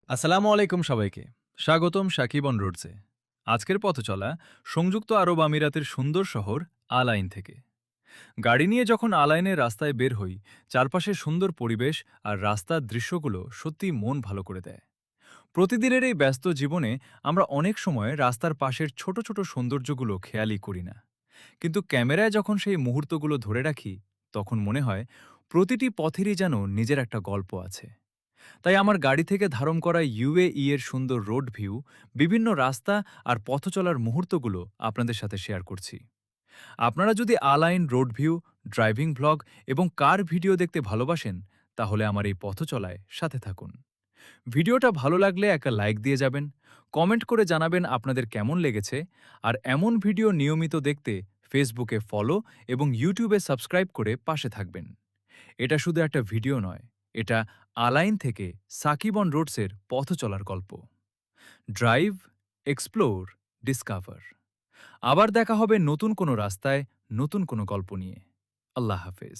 আসসালামু আলাইকুম সবাইকে। স্বাগতম সাকিব অন রোডসে। আজকের পথ চলা সংযুক্ত আরব আমিরাতের সুন্দর শহর আল আইন থেকে। গাড়ি নিয়ে যখন আল আইনের রাস্তায় বের হই, চারপাশের সুন্দর পরিবেশ আর রাস্তার দৃশ্যগুলো সত্যিই মন ভালো করে দেয়। প্রতিদিনের এই ব্যস্ত জীবনে আমরা অনেক সময় রাস্তার পাশের ছোট ছোট সৌন্দর্যগুলো খেয়ালই করি না, কিন্তু ক্যামেরায় যখন সেই মুহূর্তগুলো ধরে রাখি, তখন মনে হয় প্রতিটি পথেরই যেন নিজের একটা গল্প আছে। তাই আমার গাড়ি থেকে ধারণ করা ইউএই এর সুন্দর রোড ভিউ, বিভিন্ন রাস্তা আর পথ চলার মুহূর্তগুলো আপনাদের সাথে শেয়ার করছি। আপনারা যদি আলাইন রোড ভিউ, ড্রাইভিং ভ্লগ এবং কার ভিডিও দেখতে ভালোবাসেন, তাহলে আমার এই পথ চলায় সাথে থাকুন। ভিডিওটা ভালো লাগলে একটা লাইক দিয়ে যাবেন, কমেন্ট করে জানাবেন আপনাদের কেমন লেগেছে। আর এমন ভিডিও নিয়মিত দেখতে ফেসবুকে ফলো এবং ইউটিউবে সাবস্ক্রাইব করে পাশে থাকবেন। এটা শুধু একটা ভিডিও নয়, এটা আলাইন থেকে সাকিব অন রোডসের পথ চলার গল্প। Drive, explore, discover. আবার দেখা হবে নতুন কোনো রাস্তায়, নতুন কোনো গল্প নিয়ে। আল্লাহ হাফেজ।